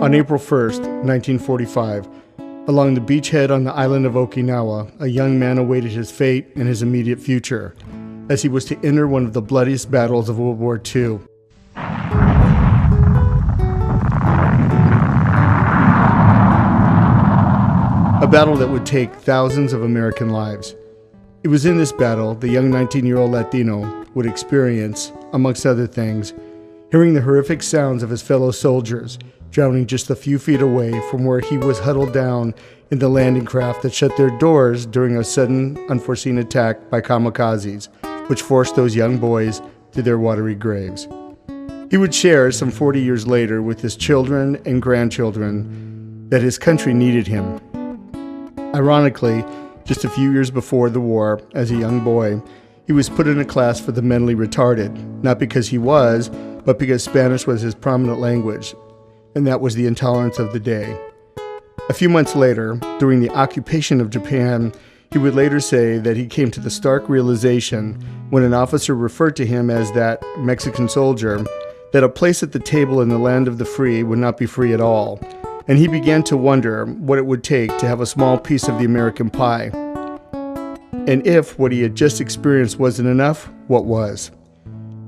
On April 1st, 1945, along the beachhead on the island of Okinawa, a young man awaited his fate and his immediate future, as he was to enter one of the bloodiest battles of World War II. A battle that would take thousands of American lives. It was in this battle the young 19-year-old Latino would experience, amongst other things, hearing the horrific sounds of his fellow soldiers drowning just a few feet away from where he was huddled down in the landing craft that shut their doors during a sudden, unforeseen attack by kamikazes, which forced those young boys to their watery graves. He would share some 40 years later with his children and grandchildren that his country needed him. Ironically, just a few years before the war, as a young boy, he was put in a class for the mentally retarded, not because he was, but because Spanish was his prominent language, and that was the intolerance of the day. A few months later, during the occupation of Japan, he would later say that he came to the stark realization when an officer referred to him as that Mexican soldier, that a place at the table in the land of the free would not be free at all, and he began to wonder what it would take to have a small piece of the American pie. And if what he had just experienced wasn't enough, what was?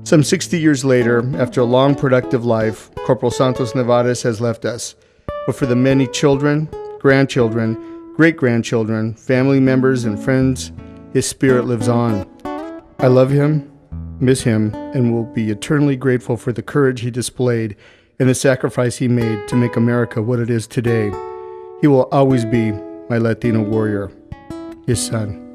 Some 60 years later, after a long productive life, Corporal Santos Nevares has left us. But for the many children, grandchildren, great-grandchildren, family members, and friends, his spirit lives on. I love him, miss him, and will be eternally grateful for the courage he displayed and the sacrifice he made to make America what it is today. He will always be my Latino warrior, his son.